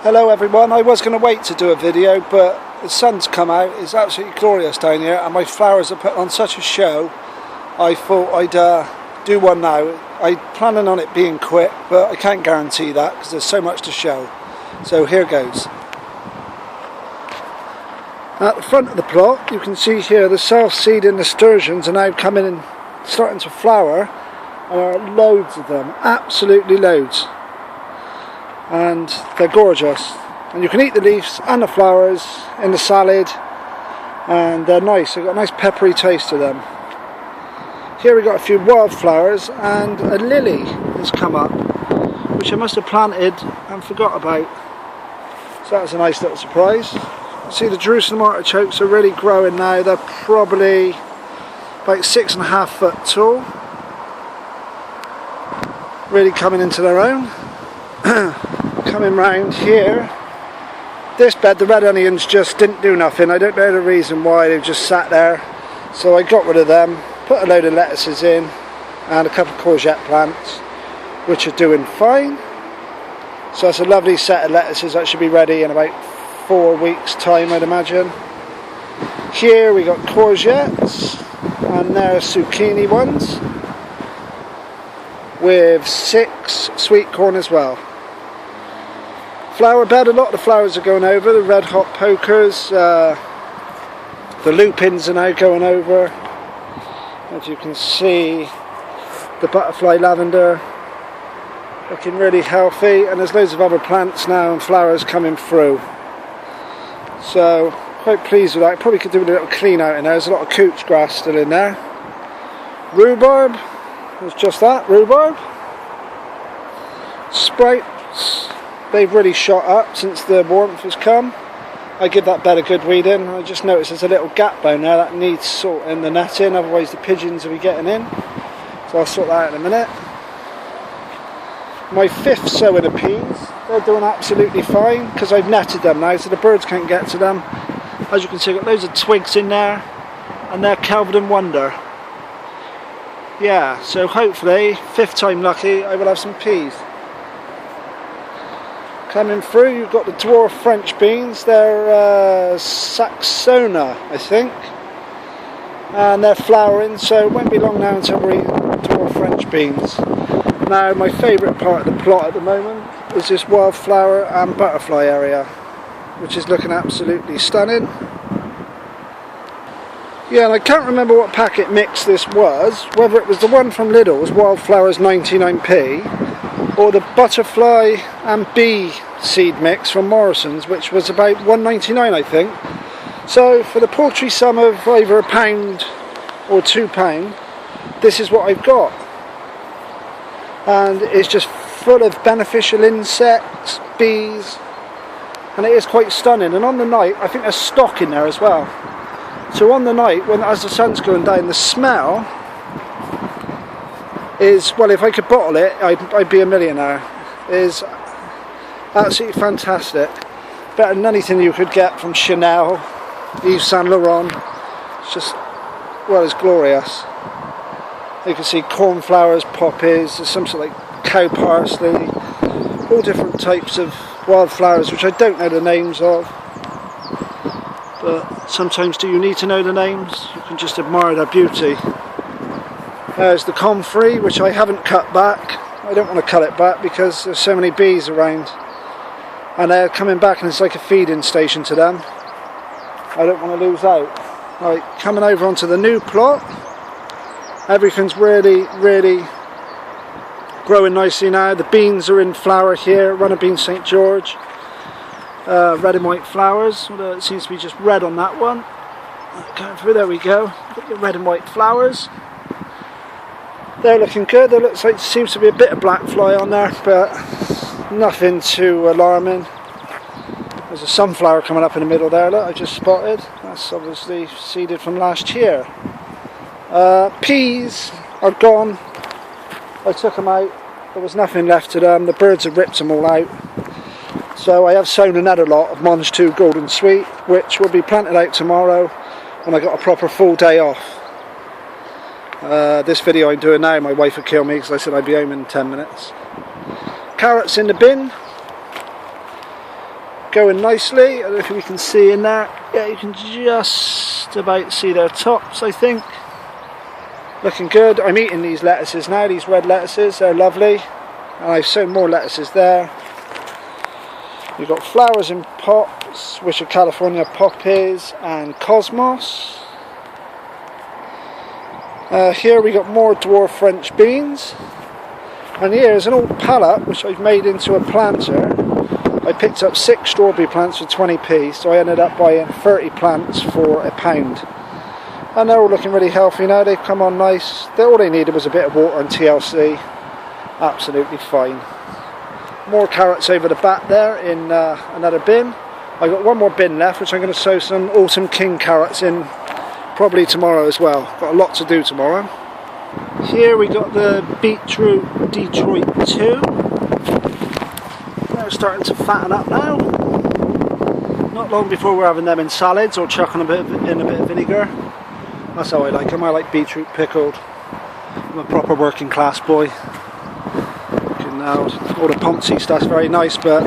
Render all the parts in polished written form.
Hello everyone, I was going to wait to do a video, but the sun's come out. It's absolutely glorious down here and my flowers are put on such a show. I thought I'd do one now. I'm planning on it being quick, but I can't guarantee that because there's so much to show. So here goes. At the front of the plot you can see here the self-seeding nasturtiums are now coming and starting to flower. There are loads of them, absolutely loads. And they're gorgeous, and you can eat the leaves and the flowers in the salad, and they're nice. They've got a nice peppery taste to them. Here we got a few wildflowers, and a lily has come up which I must have planted and forgot about, so that's a nice little surprise. See, the Jerusalem artichokes are really growing now. They're probably about 6.5 foot tall, really coming into their own. Coming round here, this bed, the red onions just didn't do nothing. I don't know the reason why, they've just sat there, so I got rid of them, put a load of lettuces in and a couple of courgette plants which are doing fine. So that's a lovely set of lettuces that should be ready in about 4 weeks time, I'd imagine. Here we got courgettes, and they're zucchini ones with 6 sweet corn as well. Flower bed, a lot of the flowers are going over. The red hot pokers, the lupins are now going over. As you can see, the butterfly lavender looking really healthy, and there's loads of other plants now and flowers coming through. So quite pleased with that. Probably could do a little clean out in there. There's a lot of couch grass still in there. Rhubarb, it's just that, rhubarb. Sprouts, they've really shot up since the warmth has come. I give that bed a good weeding. I just noticed there's a little gap down there that needs sorting the netting, otherwise the pigeons will be getting in. So I'll sort that out in a minute. My 5th sowing of peas, they're doing absolutely fine because I've netted them now so the birds can't get to them. As you can see, I've got loads of twigs in there and they're Kelvin and Wonder. Yeah, so hopefully, 5th time lucky, I will have some peas. Coming through, you've got the dwarf French beans. They're Saxona, I think, and they're flowering, so it won't be long now until we eat dwarf French beans. Now, my favourite part of the plot at the moment is this wildflower and butterfly area, which is looking absolutely stunning. Yeah, and I can't remember what packet mix this was, whether it was the one from Lidl's, Wildflowers 99p, or the butterfly and bee seed mix from Morrison's, which was about £1.99 I think. So for the paltry sum of either £1 or £2, this is what I've got. And it's just full of beneficial insects, bees, and it is quite stunning. And on the night, I think there's stock in there as well. So on the night, as the sun's going down, the smell is, well, if I could bottle it, I'd be a millionaire. It is absolutely fantastic. Better than anything you could get from Chanel, Yves Saint Laurent. It's just, well, it's glorious. You can see cornflowers, poppies, there's some sort of like cow parsley, all different types of wildflowers which I don't know the names of. But sometimes do you need to know the names? You can just admire their beauty. There's the comfrey, which I haven't cut back. I don't want to cut it back because there's so many bees around. And they're coming back and it's like a feeding station to them. I don't want to lose out. Right, coming over onto the new plot. Everything's really, really growing nicely now. The beans are in flower here, runner bean St. George. Red and white flowers, although it seems to be just red on that one. Going through, there we go. Got your red and white flowers. They're looking good. There looks like seems to be a bit of black fly on there, but nothing too alarming. There's a sunflower coming up in the middle there, look, I just spotted. That's obviously seeded from last year. Peas are gone. I took them out. There was nothing left to them. The birds have ripped them all out. So I have sown another lot of Monge 2 Golden Sweet, which will be planted out tomorrow when I got a proper full day off. This video I'm doing now, my wife would kill me because I said I'd be home in 10 minutes. Carrots in the bin. going nicely. I don't know if you can see in there. Yeah, you can just about see their tops, I think. Looking good. I'm eating these lettuces now, these red lettuces, they're lovely. And I've sown more lettuces there. We've got flowers in pots, which are California poppies and cosmos. Here we got more dwarf French beans. And here's an old pallet which I've made into a planter. I picked up 6 strawberry plants for 20p, so I ended up buying 30 plants for £1. And they're all looking really healthy now, they've come on nice. All they needed was a bit of water and TLC. Absolutely fine. More carrots over the back there in another bin. I've got one more bin left, which I'm going to sow some autumn king carrots in probably tomorrow as well. Got a lot to do tomorrow. Here we got the beetroot Detroit 2. They're starting to fatten up now. Not long before we're having them in salads or chucking in a bit of vinegar. That's how I like them. I like beetroot pickled. I'm a proper working class boy. Now, all the Ponzi stuff's very nice, but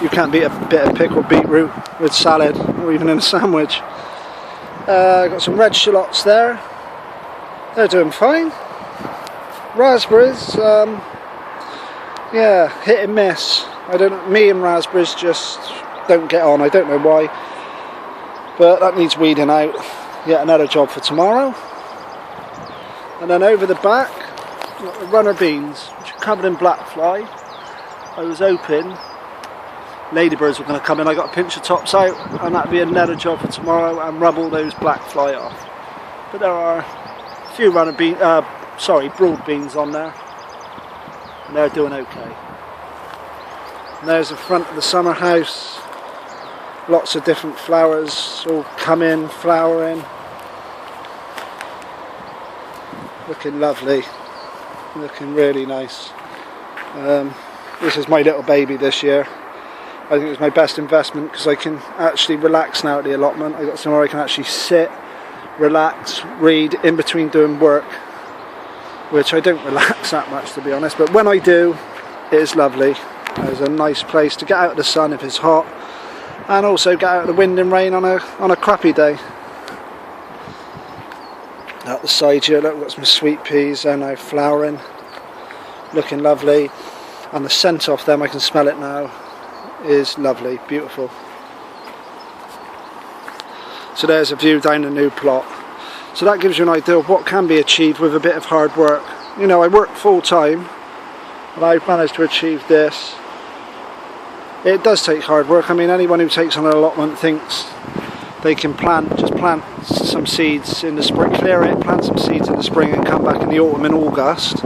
you can't beat a bit of pickled beetroot with salad or even in a sandwich. Got some red shallots there. They're doing fine. Raspberries, yeah, hit and miss. Me and raspberries just don't get on. I don't know why, but that needs weeding out. Yet another job for tomorrow. And then over the back, got the runner beans, which are covered in black fly. I was hoping ladybirds were going to come in. I got a pinch of tops out, and that'd be another job for tomorrow, and rub all those black fly off. But there are a few broad beans on there, and they're doing okay. And there's the front of the summer house. Lots of different flowers all come in, flowering. Looking lovely. Looking really nice. This is my little baby this year. I think it's my best investment because I can actually relax now at the allotment. I got somewhere I can actually sit, relax, read in between doing work, which I don't relax that much, to be honest, but when I do, it is lovely. There's a nice place to get out of the sun if it's hot, and also get out of the wind and rain on a crappy day. Out the side here, look, we've got some sweet peas, they're now flowering, looking lovely, and the scent off them, I can smell it now, is lovely, beautiful. So there's a view down the new plot. So that gives you an idea of what can be achieved with a bit of hard work. You know, I work full time, and I've managed to achieve this. It does take hard work. I mean, anyone who takes on an allotment thinks they can just plant some seeds in the spring, clear it, plant some seeds in the spring and come back in the autumn in August,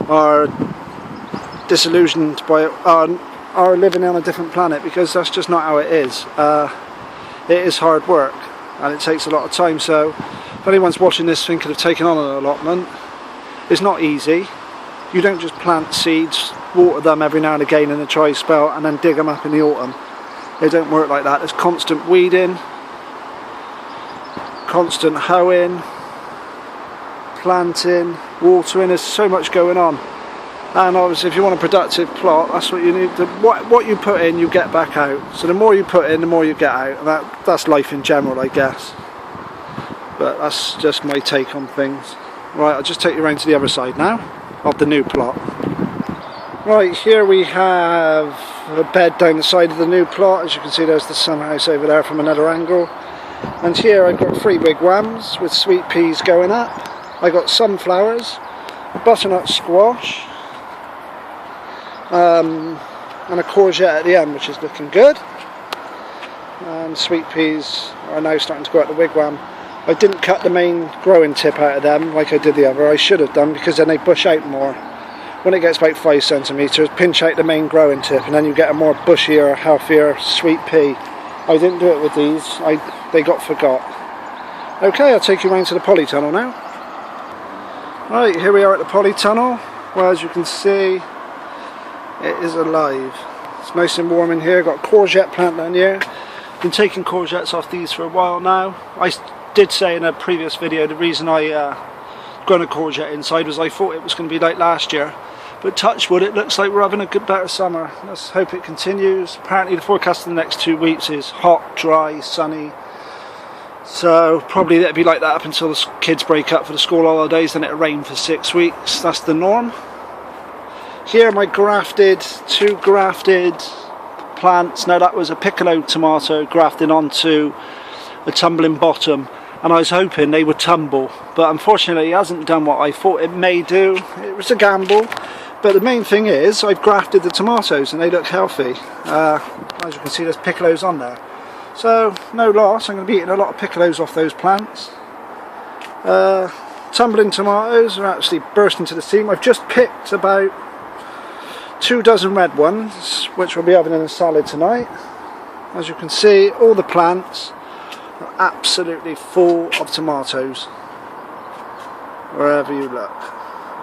are disillusioned by are living on a different planet, because that's just not how it is. It is hard work and it takes a lot of time. So if anyone's watching this thinking of taking on an allotment, it's not easy. You don't just plant seeds, water them every now and again in a dry spell and then dig them up in the autumn. They don't work like that. There's constant weeding, constant hoeing, planting, watering. There's so much going on. And obviously if you want a productive plot, that's what you need. What you put in, you get back out. So the more you put in, the more you get out. And that's life in general, I guess. But that's just my take on things. Right, I'll just take you around to the other side now of the new plot. Right, here we have a bed down the side of the new plot. As you can see, there's the summer house over there from another angle. And here I've got 3 wigwams with sweet peas going up. I got sunflowers, butternut squash, and a courgette at the end, which is looking good. And sweet peas are now starting to go out the wigwam. I didn't cut the main growing tip out of them like I did the other. I should have done, because then they bush out more. When it gets about 5 centimetres, pinch out the main growing tip and then you get a more bushier, healthier sweet pea. I didn't do it with these, they got forgot. Okay, I'll take you round to the polytunnel now. Right, here we are at the polytunnel. Well, as you can see, it is alive. It's nice and warm in here. Got a courgette plant down here. Been taking courgettes off these for a while now. I did say in a previous video the reason I grown a courgette inside was I thought it was going to be like last year, but touch wood, it looks like we're having a better summer. Let's hope it continues. Apparently the forecast for the next 2 weeks is hot, dry, sunny. So probably it'll be like that up until the kids break up for the school holidays, then it'll rain for 6 weeks. That's the norm. Here my two grafted plants. Now that was a piccolo tomato grafted onto a tumbling bottom, and I was hoping they would tumble, but unfortunately it hasn't done what I thought it may do. It was a gamble, but the main thing is I've grafted the tomatoes and they look healthy. As you can see, there's piccolos on there, so no loss. I'm going to be eating a lot of piccolos off those plants. Tumbling tomatoes are actually bursting to the seam. I've just picked about 2 dozen red ones, which we'll be having in a salad tonight. As you can see, all the plants are absolutely full of tomatoes. Wherever you look,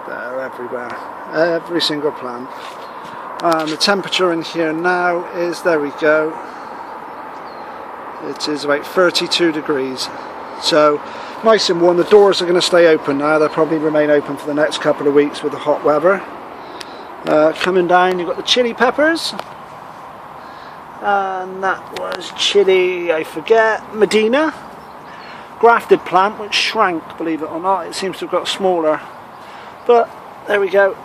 they're everywhere. Every single plant. And the temperature in here now is, there we go, it is about 32 degrees. So nice and warm. The doors are going to stay open now. They'll probably remain open for the next couple of weeks with the hot weather. Coming down, you've got the chili peppers, and that was chili, I forget, Medina, grafted plant which shrank, believe it or not. It seems to have got smaller, but there we go.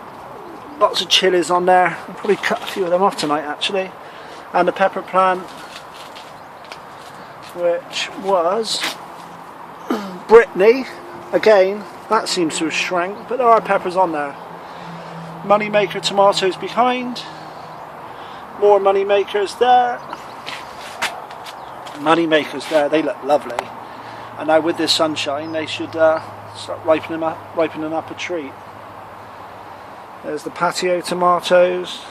Lots of chilies on there. I'll probably cut a few of them off tonight actually. And the pepper plant, which was Brittany, again, that seems to have shrank, but there are peppers on there. Moneymaker tomatoes behind, more moneymakers there, moneymakers there. They look lovely, and now with this sunshine they should start ripening up a treat. There's the patio tomatoes,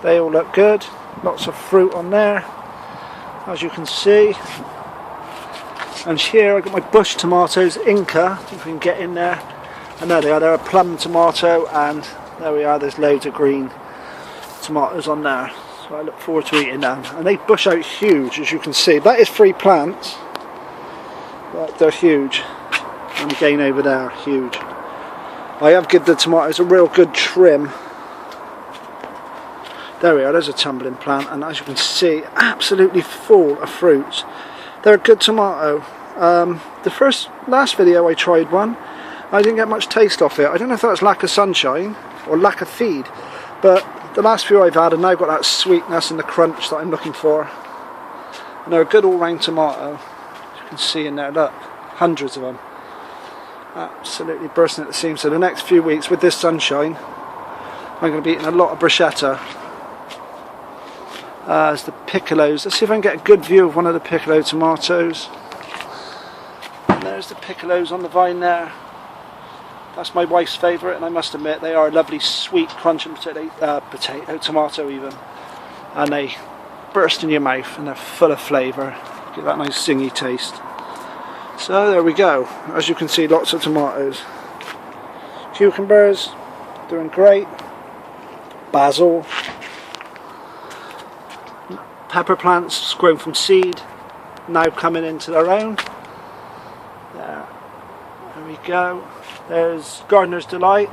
they all look good, lots of fruit on there as you can see. And here I've got my bush tomatoes, Inca, if we can get in there, and there they are. They're a plum tomato, and there we are, there's loads of green tomatoes on there, so I look forward to eating them. And they bush out huge, as you can see. That is 3 plants, but they're huge. And again over there, huge. I have given the tomatoes a real good trim. There we are, there's a tumbling plant, and as you can see, absolutely full of fruits. They're a good tomato. The last video I tried one, I didn't get much taste off it. I don't know if that was lack of sunshine or lack of feed, but the last few I've had have now got that sweetness and the crunch that I'm looking for. And they're a good all-round tomato. As you can see in there, look, hundreds of them. Absolutely bursting at the seams. So the next few weeks with this sunshine, I'm going to be eating a lot of bruschetta. As the piccolos, let's see if I can get a good view of one of the piccolo tomatoes. And there's the piccolos on the vine there. That's my wife's favourite, and I must admit they are a lovely sweet crunching tomato even, and they burst in your mouth and they're full of flavour, give that nice zingy taste. So there we go, as you can see, lots of tomatoes. Cucumbers, doing great. Basil. Pepper plants grown from seed, now coming into their own. There we go. There's Gardener's Delight.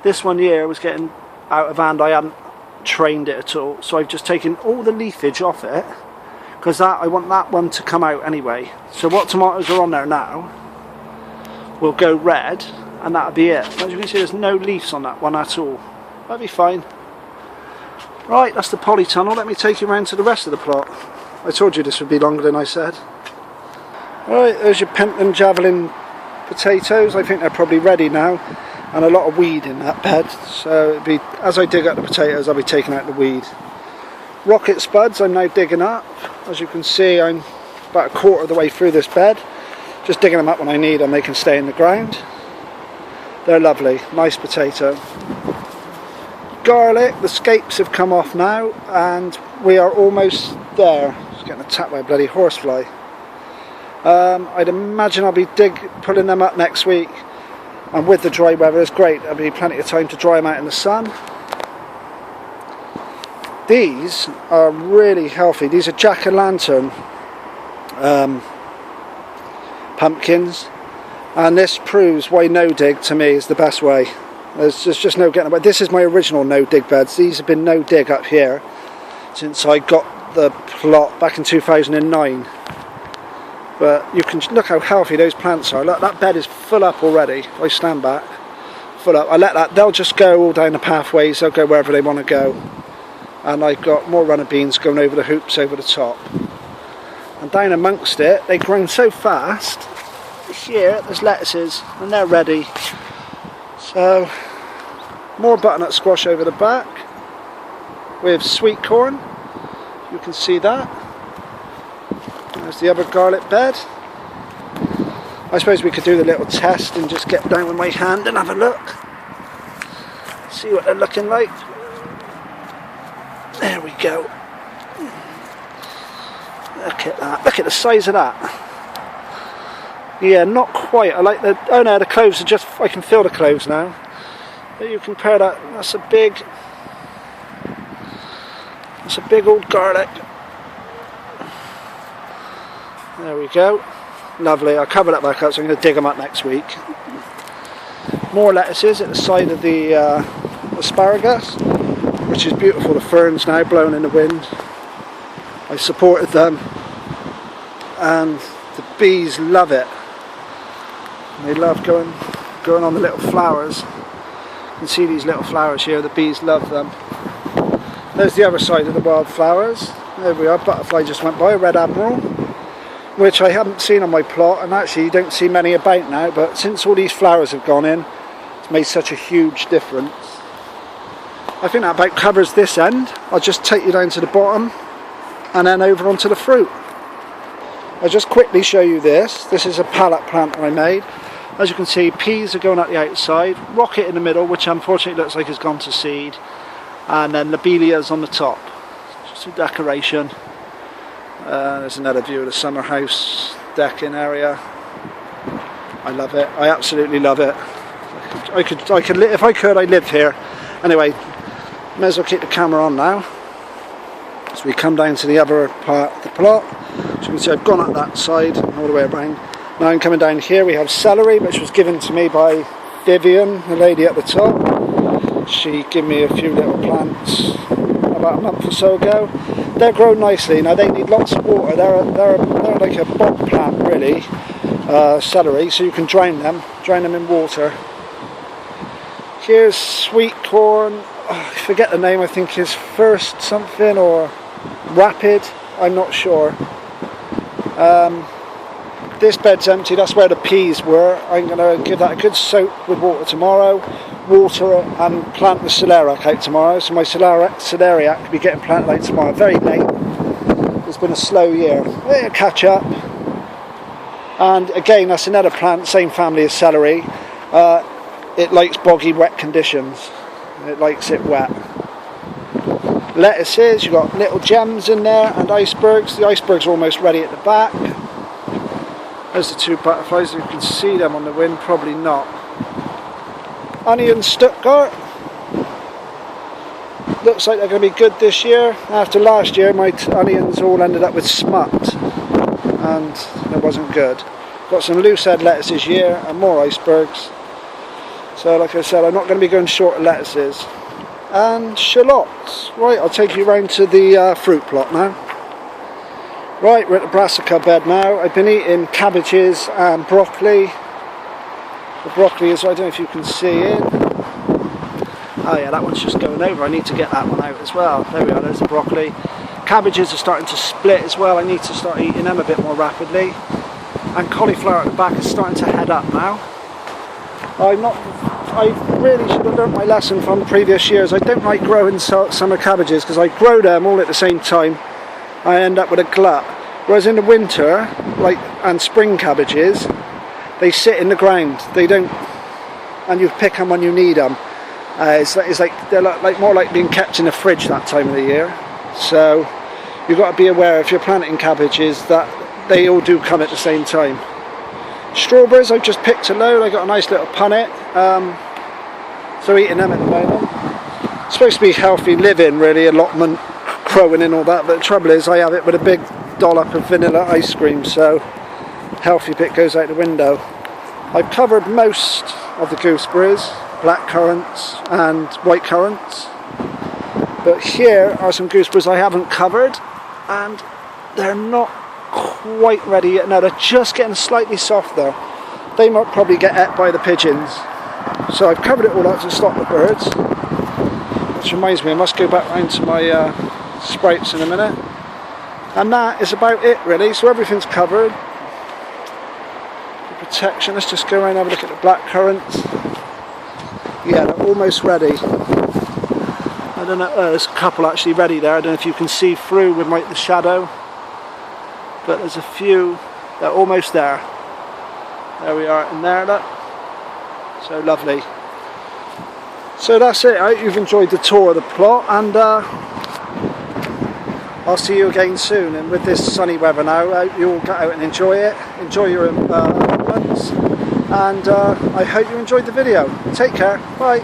This one here was getting out of hand. I hadn't trained it at all, so I've just taken all the leafage off it, because I want that one to come out anyway. So what tomatoes are on there now will go red, and that'll be it. As you can see, there's no leaves on that one at all. That'll be fine. Right, that's the polytunnel. Let me take you around to the rest of the plot. I told you this would be longer than I said. Right, there's your Pentland Javelin potatoes. I think they're probably ready now, and a lot of weed in that bed, so it'd be, as I dig up the potatoes, I'll be taking out the weed. Rocket spuds I'm now digging up. As you can see, I'm about a quarter of the way through this bed, just digging them up when I need them. They can stay in the ground. They're lovely, nice potato. Garlic, the scapes have come off now, and we are almost there. Just getting attacked by a bloody horsefly. I'd imagine I'll be pulling them up next week, and with the dry weather it's great. There'll be plenty of time to dry them out in the sun. These are really healthy. These are jack-o'-lantern pumpkins, and this proves why no dig to me is the best way. There's just no getting away. This is my original no dig beds. These have been no dig up here since I got the plot back in 2009. But you can look how healthy those plants are. Look, that bed is full up already. If I stand back, full up. I let that, they'll just go all down the pathways, they'll go wherever they want to go. And I've got more runner beans going over the hoops over the top. And down amongst it, they've grown so fast. This year, there's lettuces, and they're ready. So, more butternut squash over the back, with sweet corn. You can see that. There's the other garlic bed. I suppose we could do the little test and just get down with my hand and have a look. See what they're looking like. There we go. Look at that. Look at the size of that. Yeah, not quite. I like the... Oh no, the cloves are just... I can feel the cloves now. But you compare that... That's a big... That's a big old garlic. There we go. Lovely. I'll cover that back up, so I'm going to dig them up next week. More lettuces at the side of the asparagus, which is beautiful. The ferns now blowing in the wind. I supported them, and the bees love it. They love going on the little flowers. You can see these little flowers here. The bees love them. There's the other side of the wildflowers. There we are. Butterfly just went by. Red Admiral, which I haven't seen on my plot, and actually you don't see many about now, but since all these flowers have gone in, it's made such a huge difference. I think that about covers this end. I'll just take you down to the bottom and then over onto the fruit. I'll just quickly show you this. This is a pallet plant that I made. As you can see, peas are going out the outside, rocket in the middle, which unfortunately looks like it's gone to seed, and then lobelias on the top. Just a decoration. There's another view of the summer house decking area. I love it. I absolutely love it. I could if I could, I'd live here. Anyway, may as well keep the camera on now. So we come down to the other part of the plot. So you can see I've gone up that side all the way around. Now I'm coming down here. We have celery, which was given to me by Vivian, the lady at the top. She gave me a few little plants about a month or so ago. They're grown nicely. Now they need lots of water. They're like a bog plant really, celery. So you can drown them in water. Here's sweet corn. Oh, I forget the name. I think is First something or Rapid. I'm not sure. This bed's empty. That's where the peas were. I'm going to give that a good soak with water tomorrow. Water and plant the celeriac out tomorrow. So my celeriac will be getting planted out tomorrow. Very late. It's been a slow year. It'll catch up. And again, that's another plant, same family as celery. It likes boggy, wet conditions. It likes it wet. Lettuces, you've got little gems in there and icebergs. The icebergs are almost ready at the back. There's the two butterflies. You can see them on the wind, probably not. Onion Stuttgart. Looks like they're going to be good this year. After last year, my onions all ended up with smut, and it wasn't good. Got some loose head lettuces here and more icebergs. So like I said, I'm not going to be going short of lettuces. And shallots. Right, I'll take you round to the fruit plot now. Right, we're at the brassica bed now. I've been eating cabbages and broccoli. The broccoli is, I don't know if you can see it. Oh yeah, that one's just going over. I need to get that one out as well. There we are, there's the broccoli. Cabbages are starting to split as well. I need to start eating them a bit more rapidly. And cauliflower at the back is starting to head up now. I really should have learnt my lesson from the previous years. I don't like growing summer cabbages because I grow them all at the same time. I end up with a glut. Whereas in the winter, and spring cabbages, they sit in the ground. They don't, and you pick them when you need them. It's like they're more like being kept in the fridge that time of the year. So you've got to be aware if you're planting cabbages that they all do come at the same time. Strawberries, I've just picked a load. I got a nice little punnet. So eating them at the moment. It's supposed to be healthy living, really, allotment, crowing and all that. But the trouble is, I have it with a big dollop of vanilla ice cream, so healthy bit goes out the window. I've covered most of the gooseberries. black currants and white currants. But here are some gooseberries I haven't covered, and they're not quite ready yet. No, they're just getting slightly soft though. They might probably get ate by the pigeons. So I've covered it all up to stop the birds. Which reminds me, I must go back round to my sprouts in a minute. And that is about it really, so everything's covered. The protection, let's just go around and have a look at the black currants. Yeah, they're almost ready. I don't know, there's a couple actually ready there. I don't know if you can see through with the shadow. But there's a few, they're almost there. There we are, in there, look. So lovely. So that's it. I hope you've enjoyed the tour of the plot, and I'll see you again soon. And with this sunny weather now, I hope you all get out and enjoy it. Enjoy your allotments, and I hope you enjoyed the video. Take care. Bye.